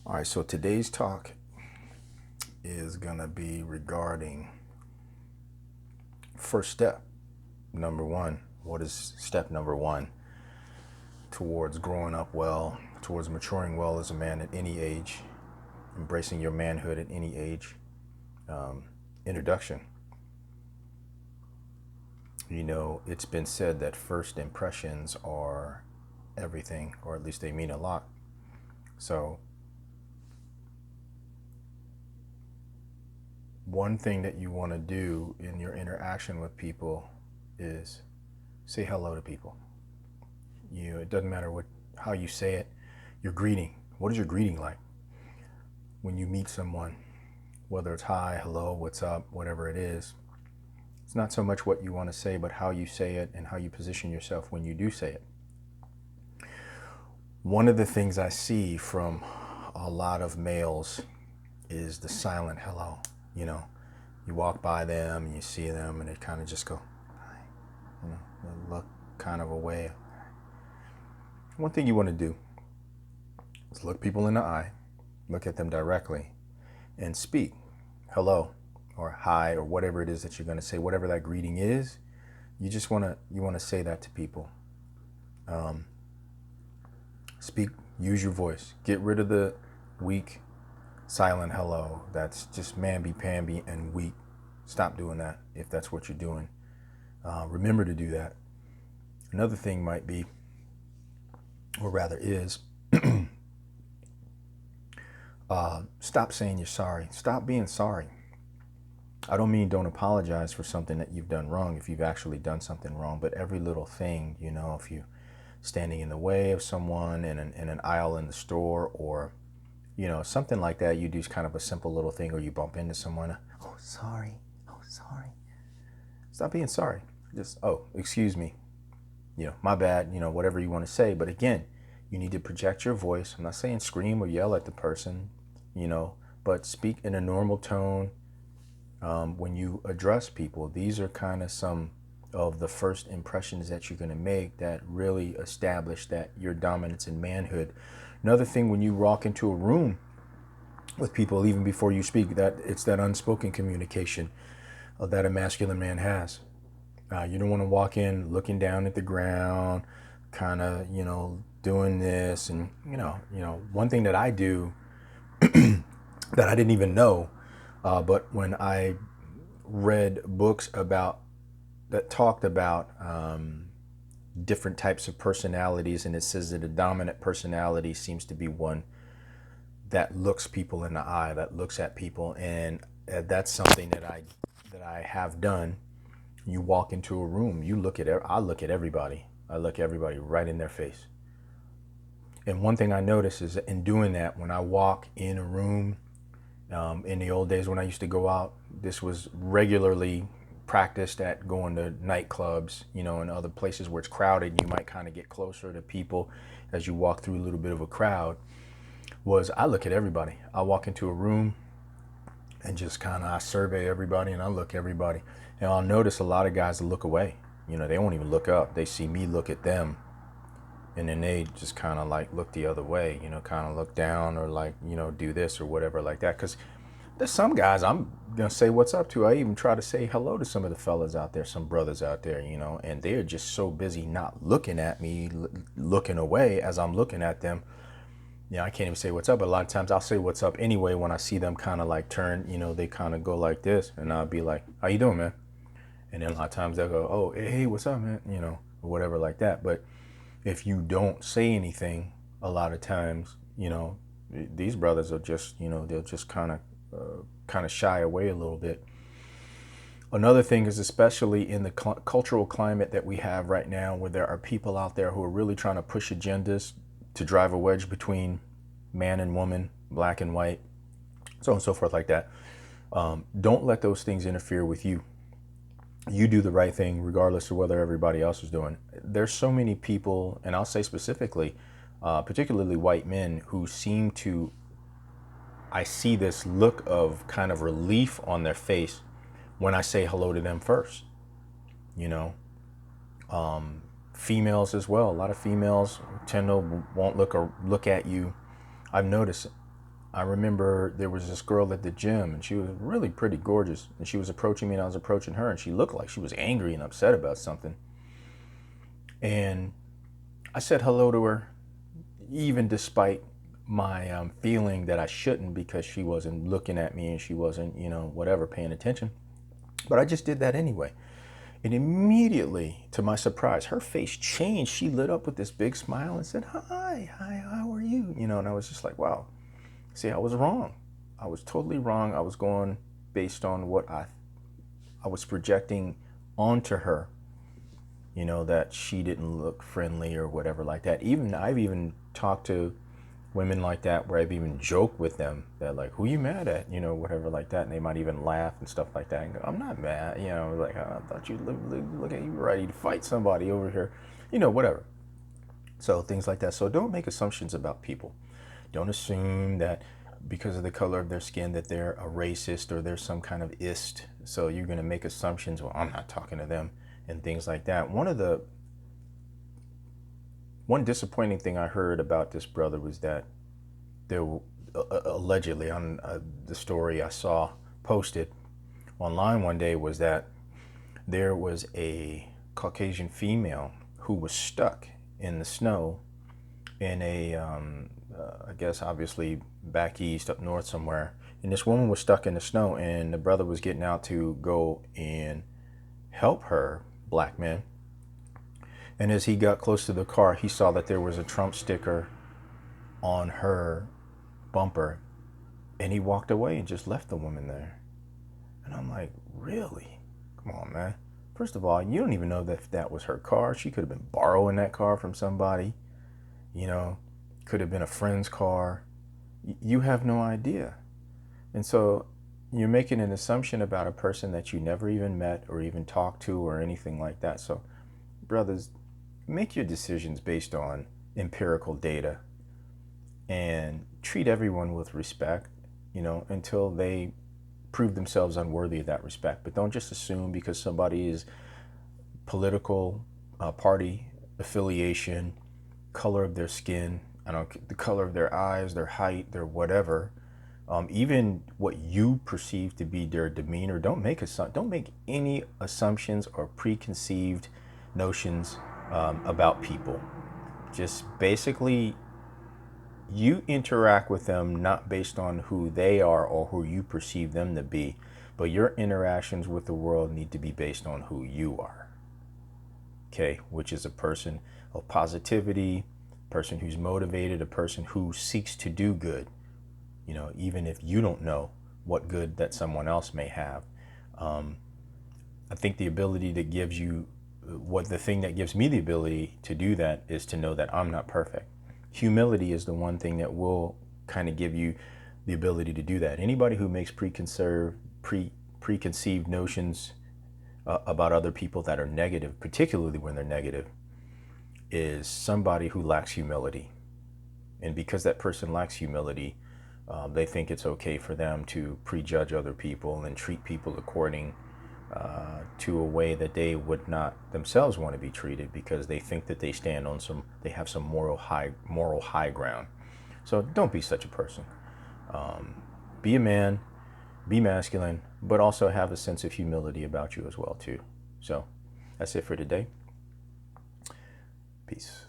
All right, so today's talk is going to be regarding first step. Number one, what is step number one towards growing up well, towards maturing well as a man at any age, embracing your manhood at any age? Introduction. You know, it's been said that first impressions are everything, or at least they mean a lot. So, one thing that you want to do in your interaction with people is say hello to people. It doesn't matter how you say it. Your greeting. What is your greeting like when you meet someone? Whether it's hi, hello, what's up, whatever it is. It's not so much what you want to say, but how you say it and how you position yourself when you do say it. One of the things I see from a lot of males is the silent hello. You know, you walk by them and you see them and they kind of just go, hi. They look kind of away. One thing you want to do is look people in the eye, look at them directly, and speak hello or hi or whatever it is that you're going to say, whatever that greeting is. You want to say that to people. Speak, use your voice. Get rid of the weak, silent hello. That's just mamby-pamby and weak. Stop doing that if that's what you're doing. Remember to do that. Another thing might be, or rather is, stop saying you're sorry. Stop being sorry. I don't mean don't apologize for something that you've done wrong if you've actually done something wrong, but every little thing, if you're standing in the way of someone in an aisle in the store, or something like that, you do kind of a simple little thing, or you bump into someone, oh sorry, stop being sorry. Just, oh, excuse me, my bad, whatever you want to say. But again, you need to project your voice. I'm not saying scream or yell at the person, but speak in a normal tone. When you address people, these are kind of some of the first impressions that you're going to make that really establish that your dominance and manhood. Another thing, when you walk into a room with people, even before you speak, that it's that unspoken communication that a masculine man has. You don't want to walk in looking down at the ground, kind of, doing this. And, one thing that I do that I didn't even know, but when I read books that talked about different types of personalities, and it says that a dominant personality seems to be one that looks people in the eye, that looks at people, and that's something that I have done. You walk into a room, I look at everybody. I look everybody right in their face. And one thing I notice is that in doing that, when I walk in a room, in the old days when I used to go out, this was regularly practiced at going to nightclubs, and other places where it's crowded. You might kind of get closer to people as you walk through a little bit of a crowd. I look at everybody. I walk into a room and just I survey everybody and I look at everybody. And I'll notice a lot of guys that look away. They won't even look up. They see me look at them, and then they just kind of like look the other way, kind of look down, or like, do this or whatever like that. Because there's some guys I'm going to say what's up to. I even try to say hello to some of the fellas out there, some brothers out there, and they're just so busy not looking at me, looking away as I'm looking at them. I can't even say what's up, but a lot of times I'll say what's up anyway when I see them kind of like turn, they kind of go like this, and I'll be like, how you doing, man? And then a lot of times they'll go, oh, hey, what's up, man? Or whatever like that. But if you don't say anything, a lot of times, these brothers are just, they'll just kind of shy away a little bit. Another thing is, especially in the cultural climate that we have right now, where there are people out there who are really trying to push agendas to drive a wedge between man and woman, black and white, so on and so forth like that. Don't let those things interfere with you. You do the right thing regardless of whether everybody else is doing. There's so many people, and I'll say specifically, particularly white men, who seem to, I see this look of kind of relief on their face when I say hello to them first. Females as well. A lot of females tend to won't look at you. I've noticed I remember there was this girl at the gym, and she was really pretty gorgeous, and she was approaching me and I was approaching her, and she looked like she was angry and upset about something. And I said hello to her, even despite my feeling that I shouldn't, because she wasn't looking at me and she wasn't, whatever, paying attention. But I just did that anyway. And immediately, to my surprise, her face changed. She lit up with this big smile and said, hi, how are you? And I was just like, wow. See, I was wrong. I was totally wrong. I was going based on what I was projecting onto her, that she didn't look friendly or whatever like that. I've even talked to women like that where I've even joked with them that, like, who you mad at, whatever like that. And they might even laugh and stuff like that and go, I'm not mad, like, I thought you look at you ready to fight somebody over here, whatever. So things like that. So don't make assumptions about people. Don't assume that because of the color of their skin that they're a racist or they're some kind of ist. So you're going to make assumptions, well, I'm not talking to them and things like that. One disappointing thing I heard about this brother was that there allegedly on the story I saw posted online one day was that there was a Caucasian female who was stuck in the snow in a I guess obviously back east, up north somewhere. And this woman was stuck in the snow, and the brother was getting out to go and help her, black man. And as he got close to the car, he saw that there was a Trump sticker on her bumper, and he walked away and just left the woman there. And I'm like, really? Come on, man. First of all, you don't even know that that was her car. She could have been borrowing that car from somebody, could have been a friend's car. You have no idea. And so you're making an assumption about a person that you never even met or even talked to or anything like that. So, brothers, make your decisions based on empirical data and treat everyone with respect, until they prove themselves unworthy of that respect. But don't just assume because somebody is political, party affiliation, color of their skin, the color of their eyes, their height, their whatever, even what you perceive to be their demeanor. Don't make any assumptions or preconceived notions about people. Just basically, you interact with them not based on who they are or who you perceive them to be, but your interactions with the world need to be based on who you are. Okay, which is a person of positivity, person who's motivated, a person who seeks to do good, even if you don't know what good that someone else may have. I think the ability that gives you, the thing that gives me the ability to do that is to know that I'm not perfect. Humility is the one thing that will kind of give you the ability to do that. Anybody who makes preconceived notions about other people that are negative, particularly when they're negative, is somebody who lacks humility. And because that person lacks humility, they think it's okay for them to prejudge other people and treat people according to a way that they would not themselves want to be treated, because they think that they have some moral high ground. So don't be such a person. Be a man, be masculine, but also have a sense of humility about you as well too. So that's it for today. Peace.